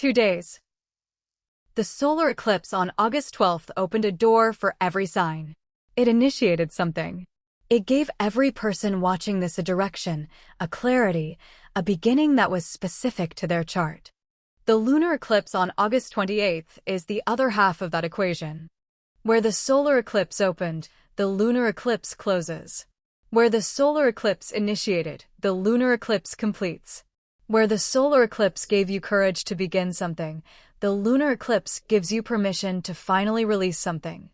2 days. The solar eclipse on August 12th opened a door for every sign. It initiated something. It gave every person watching this a direction, a clarity, a beginning that was specific to their chart. The lunar eclipse on August 28th is the other half of that equation. Where the solar eclipse opened, the lunar eclipse closes. Where the solar eclipse initiated, the lunar eclipse completes. Where the solar eclipse gave you courage to begin something, the lunar eclipse gives you permission to finally release something.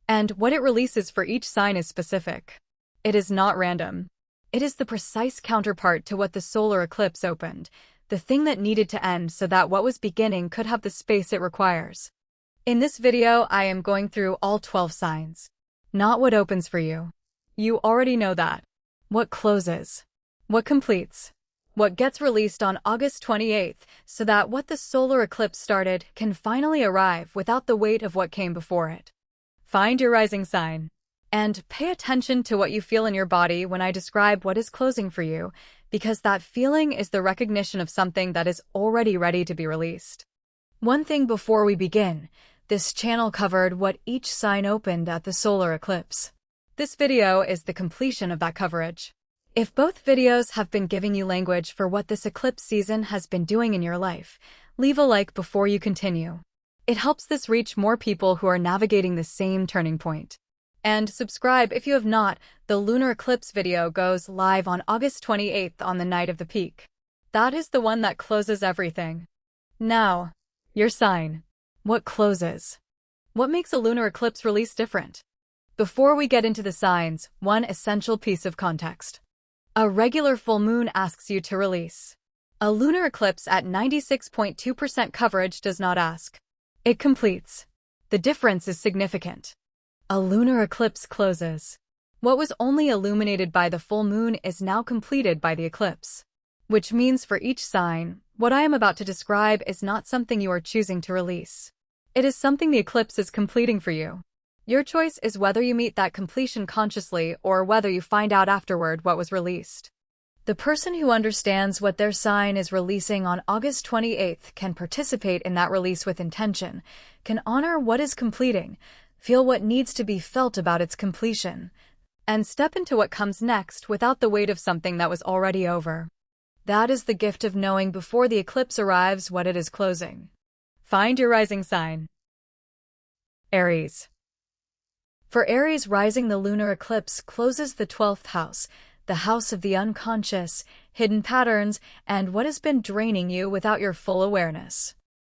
And what it releases for each sign is specific. It is not random. It is the precise counterpart to what the solar eclipse opened, the thing that needed to end so that what was beginning could have the space it requires. In this video, I am going through all 12 signs. Not what opens for you. You already know that. What closes. What completes. What gets released on August 28th so that what the solar eclipse started can finally arrive without the weight of what came before it. Find your rising sign. And pay attention to what you feel in your body when I describe what is closing for you, because that feeling is the recognition of something that is already ready to be released. One thing before we begin, this channel covered what each sign opened at the solar eclipse. This video is the completion of that coverage. If both videos have been giving you language for what this eclipse season has been doing in your life, leave a like before you continue. It helps this reach more people who are navigating the same turning point. And subscribe if you have not. The lunar eclipse video goes live on August 28th on the night of the peak. That is the one that closes everything. Now, your sign. What closes? What makes a lunar eclipse release different? Before we get into the signs, one essential piece of context. A regular full moon asks you to release. A lunar eclipse at 96.2% coverage does not ask. It completes. The difference is significant. A lunar eclipse closes. What was only illuminated by the full moon is now completed by the eclipse. Which means for each sign, what I am about to describe is not something you are choosing to release. It is something the eclipse is completing for you. Your choice is whether you meet that completion consciously or whether you find out afterward what was released. The person who understands what their sign is releasing on August 28th can participate in that release with intention, can honor what is completing, feel what needs to be felt about its completion, and step into what comes next without the weight of something that was already over. That is the gift of knowing before the eclipse arrives what it is closing. Find your rising sign. Aries. For Aries rising, the lunar eclipse closes the 12th house, the house of the unconscious, hidden patterns, and what has been draining you without your full awareness.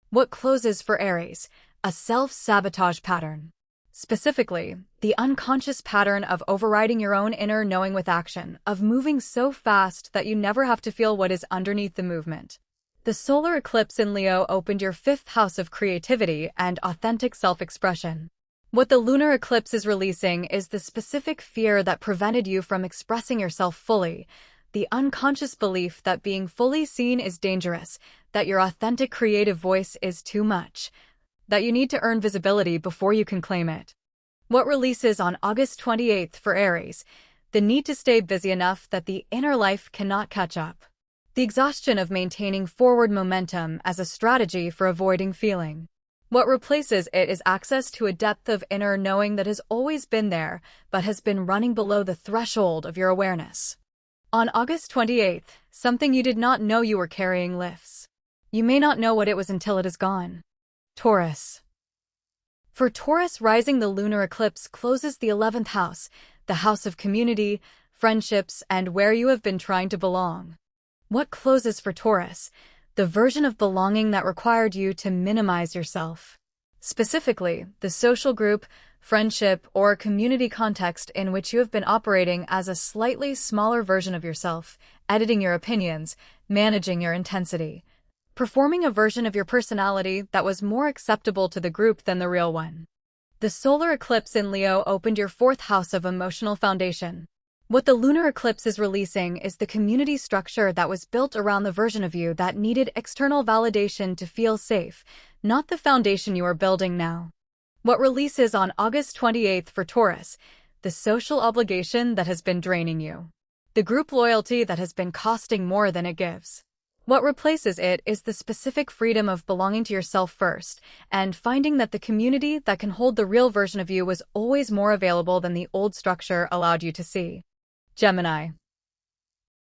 What closes for Aries? A self-sabotage pattern. Specifically, the unconscious pattern of overriding your own inner knowing with action, of moving so fast that you never have to feel what is underneath the movement. The solar eclipse in Leo opened your 5th house of creativity and authentic self-expression. What the lunar eclipse is releasing is the specific fear that prevented you from expressing yourself fully, the unconscious belief that being fully seen is dangerous, that your authentic creative voice is too much, that you need to earn visibility before you can claim it. What releases on August 28th for Aries? The need to stay busy enough that the inner life cannot catch up. The exhaustion of maintaining forward momentum as a strategy for avoiding feeling. What replaces it is access to a depth of inner knowing that has always been there, but has been running below the threshold of your awareness. On August 28th, something you did not know you were carrying lifts. You may not know what it was until it is gone. Taurus. For Taurus rising, the lunar eclipse closes the 11th house, the house of community, friendships, and where you have been trying to belong. What closes for Taurus? The version of belonging that required you to minimize yourself. Specifically, the social group, friendship, or community context in which you have been operating as a slightly smaller version of yourself, editing your opinions, managing your intensity, performing a version of your personality that was more acceptable to the group than the real one. The solar eclipse in Leo opened your 4th house of emotional foundation. What the lunar eclipse is releasing is the community structure that was built around the version of you that needed external validation to feel safe, not the foundation you are building now. What releases on August 28th for Taurus? The social obligation that has been draining you. The group loyalty that has been costing more than it gives. What replaces it is the specific freedom of belonging to yourself first, and finding that the community that can hold the real version of you was always more available than the old structure allowed you to see. Gemini.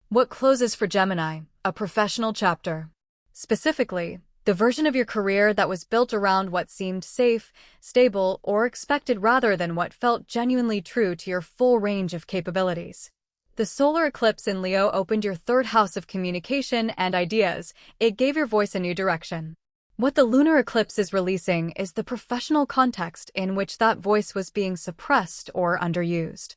What closes for Gemini? A professional chapter. Specifically, the version of your career that was built around what seemed safe, stable, or expected rather than what felt genuinely true to your full range of capabilities. The solar eclipse in Leo opened your third house of communication and ideas. It gave your voice a new direction. What the lunar eclipse is releasing is the professional context in which that voice was being suppressed or underused.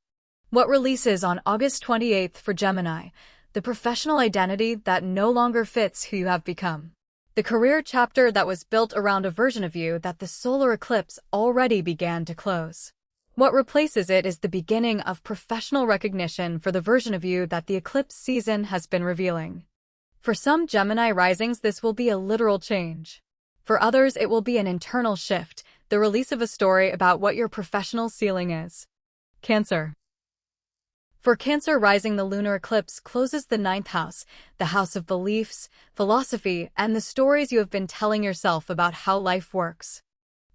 What releases on August 28th for Gemini? The professional identity that no longer fits who you have become. The career chapter that was built around a version of you that the solar eclipse already began to close. What replaces it is the beginning of professional recognition for the version of you that the eclipse season has been revealing. For some Gemini risings, this will be a literal change. For others, it will be an internal shift, the release of a story about what your professional ceiling is. Cancer. For Cancer rising, the lunar eclipse closes the ninth house, the house of beliefs, philosophy, and the stories you have been telling yourself about how life works.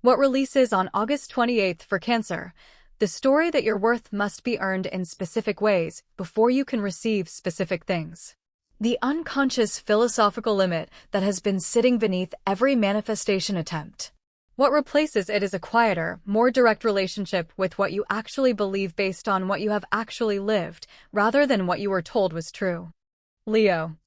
What releases on August 28th for Cancer? The story that your worth must be earned in specific ways before you can receive specific things. The unconscious philosophical limit that has been sitting beneath every manifestation attempt. What replaces it is a quieter, more direct relationship with what you actually believe based on what you have actually lived, rather than what you were told was true. Leo.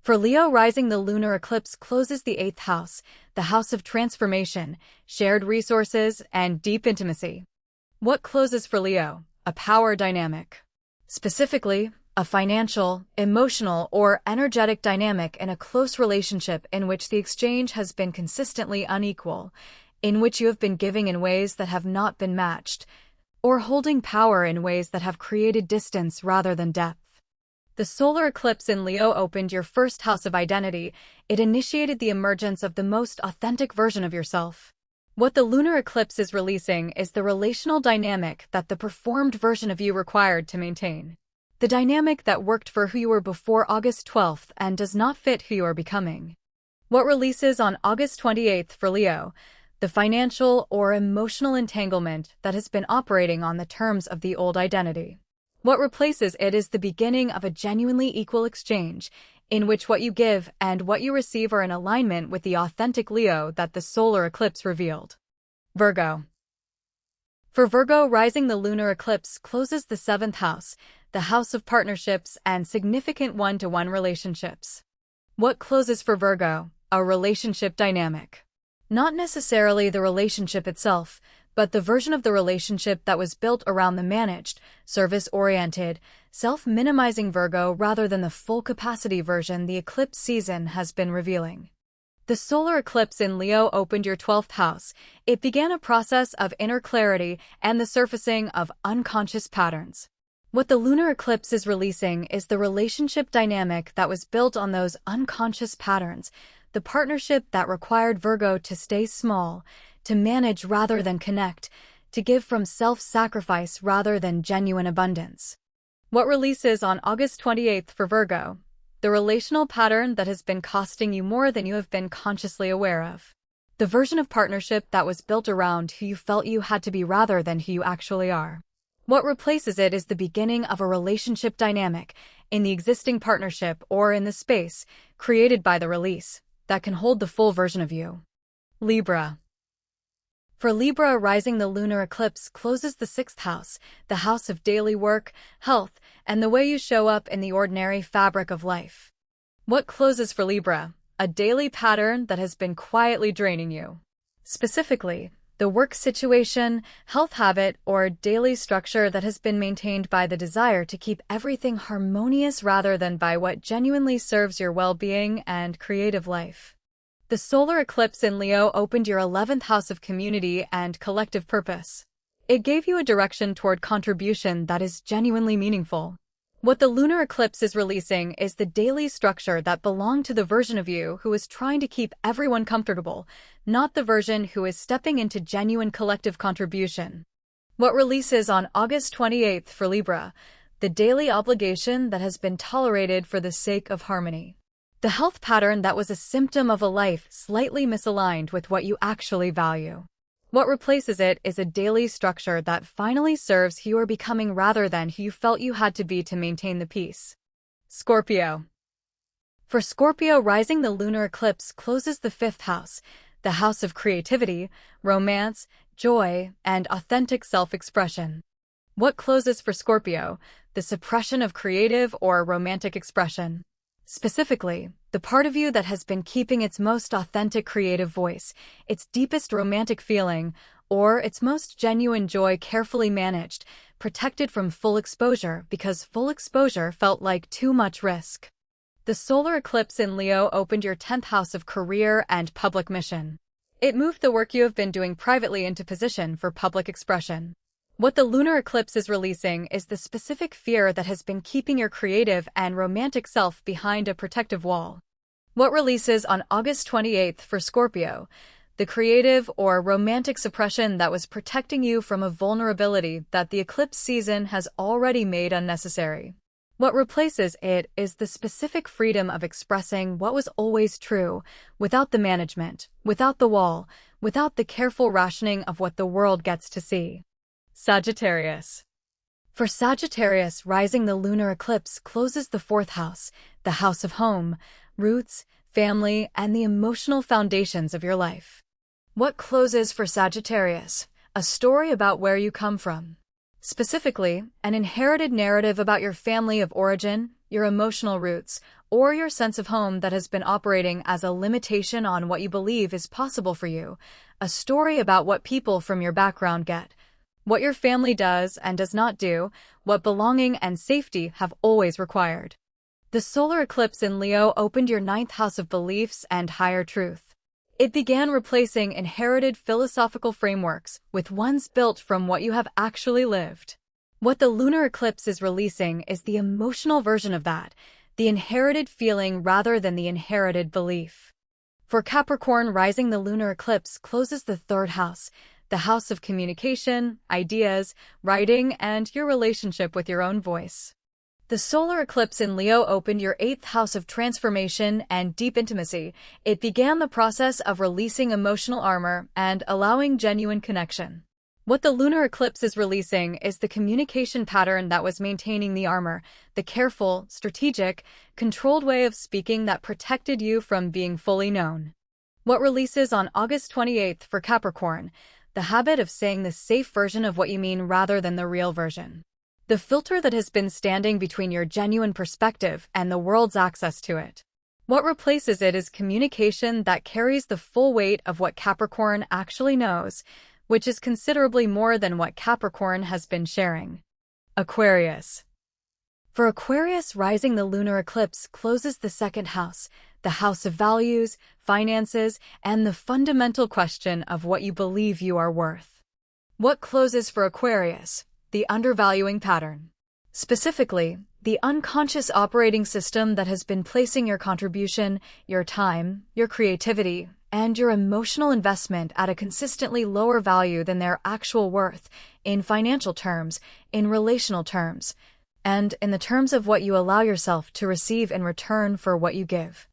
For Leo rising, the lunar eclipse closes the eighth house, the house of transformation, shared resources, and deep intimacy. What closes for Leo? A power dynamic. Specifically, a financial, emotional, or energetic dynamic in a close relationship in which the exchange has been consistently unequal, in which you have been giving in ways that have not been matched, or holding power in ways that have created distance rather than depth. The solar eclipse in Leo opened your first house of identity. It initiated the emergence of the most authentic version of yourself. What the lunar eclipse is releasing is the relational dynamic that the performed version of you required to maintain. The dynamic that worked for who you were before August 12th and does not fit who you are becoming. What releases on August 28th for Leo? The financial or emotional entanglement that has been operating on the terms of the old identity. What replaces it is the beginning of a genuinely equal exchange, in which what you give and what you receive are in alignment with the authentic Leo that the solar eclipse revealed. Virgo. For Virgo rising, the lunar eclipse closes the seventh house, the house of partnerships and significant one-to-one relationships. What closes for Virgo? A relationship dynamic. Not necessarily the relationship itself, but the version of the relationship that was built around the managed, service-oriented, self-minimizing Virgo rather than the full-capacity version the eclipse season has been revealing. The solar eclipse in Leo opened your 12th house. It began a process of inner clarity and the surfacing of unconscious patterns. What the lunar eclipse is releasing is the relationship dynamic that was built on those unconscious patterns, the partnership that required Virgo to stay small, to manage rather than connect, to give from self-sacrifice rather than genuine abundance. What releases on August 28th for Virgo? The relational pattern that has been costing you more than you have been consciously aware of. The version of partnership that was built around who you felt you had to be rather than who you actually are. What replaces it is the beginning of a relationship dynamic in the existing partnership or in the space created by the release that can hold the full version of you. Libra. For Libra rising, the lunar eclipse closes the sixth house, the house of daily work, health, and the way you show up in the ordinary fabric of life. What closes for Libra? A daily pattern that has been quietly draining you. Specifically, the work situation, health habit, or daily structure that has been maintained by the desire to keep everything harmonious rather than by what genuinely serves your well-being and creative life. The solar eclipse in Leo opened your 11th house of community and collective purpose. It gave you a direction toward contribution that is genuinely meaningful. What the lunar eclipse is releasing is the daily structure that belonged to the version of you who is trying to keep everyone comfortable, not the version who is stepping into genuine collective contribution. What releases on August 28th for Libra? The daily obligation that has been tolerated for the sake of harmony. The health pattern that was a symptom of a life slightly misaligned with what you actually value. What replaces it is a daily structure that finally serves who you are becoming rather than who you felt you had to be to maintain the peace. Scorpio. For Scorpio rising, the lunar eclipse closes the fifth house, the house of creativity, romance, joy, and authentic self-expression. What closes for Scorpio? The suppression of creative or romantic expression. Specifically, the part of you that has been keeping its most authentic creative voice, its deepest romantic feeling, or its most genuine joy carefully managed, protected from full exposure because full exposure felt like too much risk. The solar eclipse in Leo opened your 10th house of career and public mission. It moved the work you have been doing privately into position for public expression. What the lunar eclipse is releasing is the specific fear that has been keeping your creative and romantic self behind a protective wall. What releases on August 28th for Scorpio? The creative or romantic suppression that was protecting you from a vulnerability that the eclipse season has already made unnecessary. What replaces it is the specific freedom of expressing what was always true, without the management, without the wall, without the careful rationing of what the world gets to see. Sagittarius. For Sagittarius rising, the lunar eclipse closes the fourth house, the house of home, roots, family, and the emotional foundations of your life. What closes for Sagittarius? A story about where you come from. Specifically, an inherited narrative about your family of origin, your emotional roots, or your sense of home that has been operating as a limitation on what you believe is possible for you. A story about what people from your background get, what your family does and does not do, what belonging and safety have always required. The solar eclipse in Leo opened your 9th house of beliefs and higher truth. It began replacing inherited philosophical frameworks with ones built from what you have actually lived. What the lunar eclipse is releasing is the emotional version of that, the inherited feeling rather than the inherited belief. For Capricorn rising, the lunar eclipse closes the third house, the house of communication, ideas, writing, and your relationship with your own voice. The solar eclipse in Leo opened your 8th house of transformation and deep intimacy. It began the process of releasing emotional armor and allowing genuine connection. What the lunar eclipse is releasing is the communication pattern that was maintaining the armor, the careful, strategic, controlled way of speaking that protected you from being fully known. What releases on August 28th for Capricorn? The habit of saying the safe version of what you mean rather than the real version. The filter that has been standing between your genuine perspective and the world's access to it. What replaces it is communication that carries the full weight of what Capricorn actually knows, which is considerably more than what Capricorn has been sharing. Aquarius. For Aquarius rising, the lunar eclipse closes the second house, the house of values, finances, and the fundamental question of what you believe you are worth. What closes for Aquarius? The undervaluing pattern. Specifically, the unconscious operating system that has been placing your contribution, your time, your creativity, and your emotional investment at a consistently lower value than their actual worth, in financial terms, in relational terms, and in the terms of what you allow yourself to receive in return for what you give.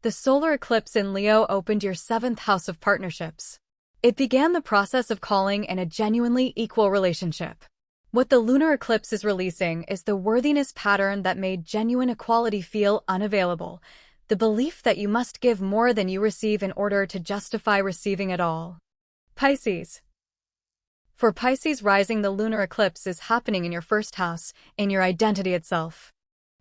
The solar eclipse in Leo opened your 7th house of partnerships. It began the process of calling in a genuinely equal relationship. What the lunar eclipse is releasing is the worthiness pattern that made genuine equality feel unavailable, the belief that you must give more than you receive in order to justify receiving at all. Pisces. For Pisces rising, the lunar eclipse is happening in your 1st house, in your identity itself.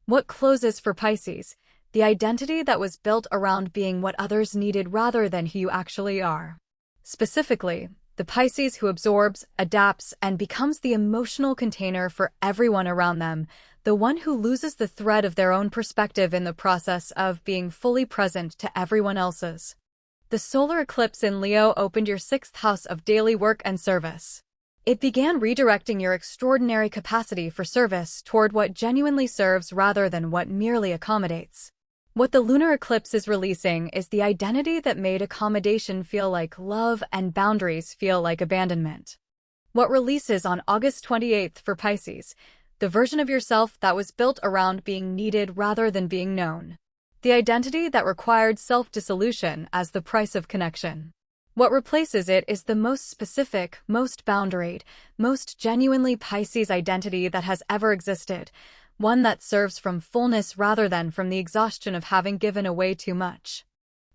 What closes for Pisces? The identity that was built around being what others needed rather than who you actually are. Specifically, the Pisces who absorbs, adapts, and becomes the emotional container for everyone around them, the one who loses the thread of their own perspective in the process of being fully present to everyone else's. The solar eclipse in Leo opened your 6th house of daily work and service. It began redirecting your extraordinary capacity for service toward what genuinely serves rather than what merely accommodates. What the lunar eclipse is releasing is the identity that made accommodation feel like love and boundaries feel like abandonment. What releases on August 28th for Pisces? The version of yourself that was built around being needed rather than being known. the identity that required self-dissolution as the price of connection. What replaces it is the most specific, most boundaried, most genuinely Pisces identity that has ever existed, one that serves from fullness rather than from the exhaustion of having given away too much.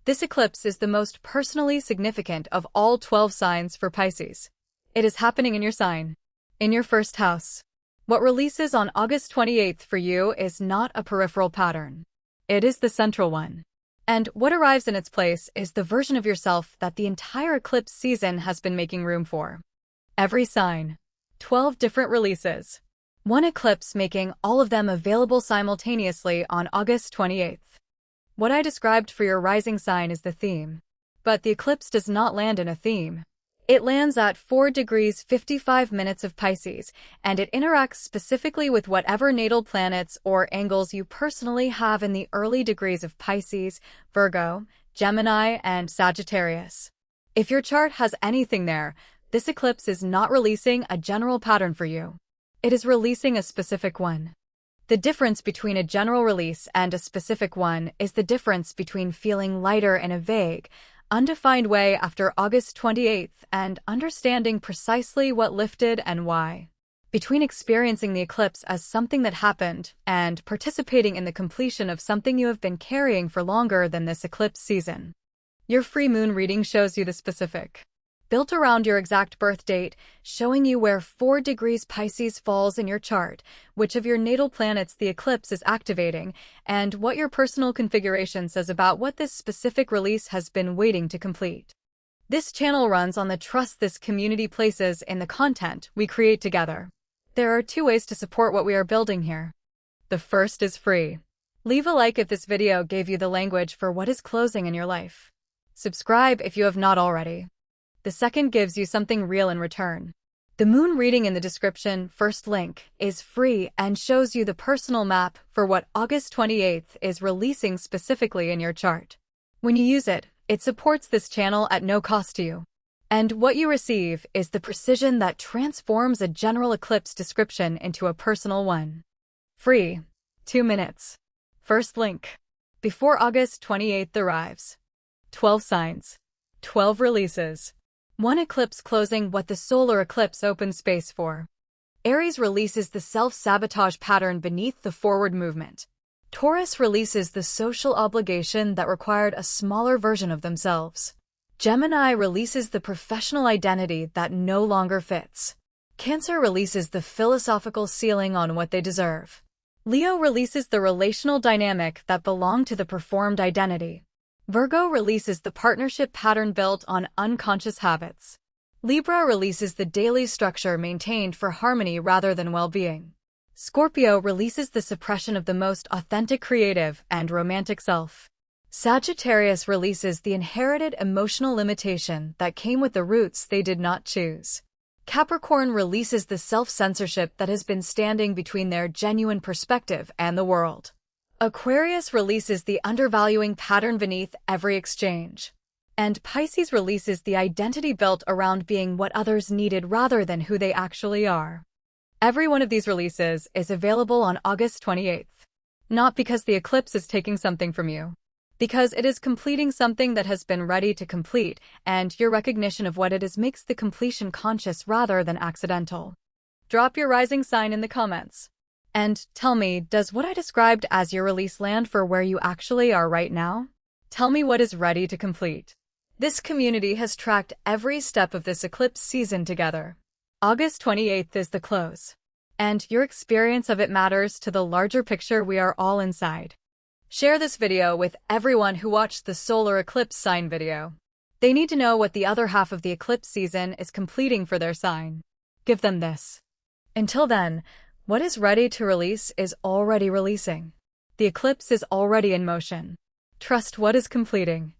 This eclipse is the most personally significant of all 12 signs for Pisces. It is happening in your sign, in your first house. What releases on August 28th for you is not a peripheral pattern. It is the central one. And what arrives in its place is the version of yourself that the entire eclipse season has been making room for. Every sign. 12 different releases. One eclipse making all of them available simultaneously on August 28th. What I described for your rising sign is the theme. But the eclipse does not land in a theme. It lands at 4 degrees 55 minutes of Pisces, and it interacts specifically with whatever natal planets or angles you personally have in the early degrees of Pisces, Virgo, Gemini, and Sagittarius. If your chart has anything there, this eclipse is not releasing a general pattern for you. It is releasing a specific one. The difference between a general release and a specific one is the difference between feeling lighter in a vague, undefined way after August 28th and understanding precisely what lifted and why. Between experiencing the eclipse as something that happened and participating in the completion of something you have been carrying for longer than this eclipse season. Your free moon reading shows you the specific. Built around your exact birth date, showing you where 4 degrees Pisces falls in your chart, which of your natal planets the eclipse is activating, and what your personal configuration says about what this specific release has been waiting to complete. This channel runs on the trust this community places in the content we create together. There are 2 ways to support what we are building here. The first is free. Leave a like if this video gave you the language for what is closing in your life. Subscribe if you have not already. The second gives you something real in return. The moon reading in the description, first link, is free and shows you the personal map for what August 28th is releasing specifically in your chart. When you use it, it supports this channel at no cost to you. And what you receive is the precision that transforms a general eclipse description into a personal one. Free. 2 minutes. First link. Before August 28th arrives. 12 signs. 12 releases. One eclipse closing what the solar eclipse opens space for. Aries releases the self-sabotage pattern beneath the forward movement. Taurus releases the social obligation that required a smaller version of themselves. Gemini releases the professional identity that no longer fits. Cancer releases the philosophical ceiling on what they deserve. Leo releases the relational dynamic that belonged to the performed identity. Virgo releases the partnership pattern built on unconscious habits. Libra releases the daily structure maintained for harmony rather than well-being. Scorpio releases the suppression of the most authentic creative and romantic self. Sagittarius releases the inherited emotional limitation that came with the roots they did not choose. Capricorn releases the self-censorship that has been standing between their genuine perspective and the world. Aquarius releases the undervaluing pattern beneath every exchange. And Pisces releases the identity built around being what others needed rather than who they actually are. Every one of these releases is available on August 28th. Not because the eclipse is taking something from you. Because it is completing something that has been ready to complete, and your recognition of what it is makes the completion conscious rather than accidental. Drop your rising sign in the comments. And tell me, does what I described as your release land for where you actually are right now? Tell me what is ready to complete. This community has tracked every step of this eclipse season together. August 28th is the close. And your experience of it matters to the larger picture we are all inside. Share this video with everyone who watched the solar eclipse sign video. They need to know what the other half of the eclipse season is completing for their sign. Give them this. Until then, what is ready to release is already releasing. The eclipse is already in motion. Trust what is completing.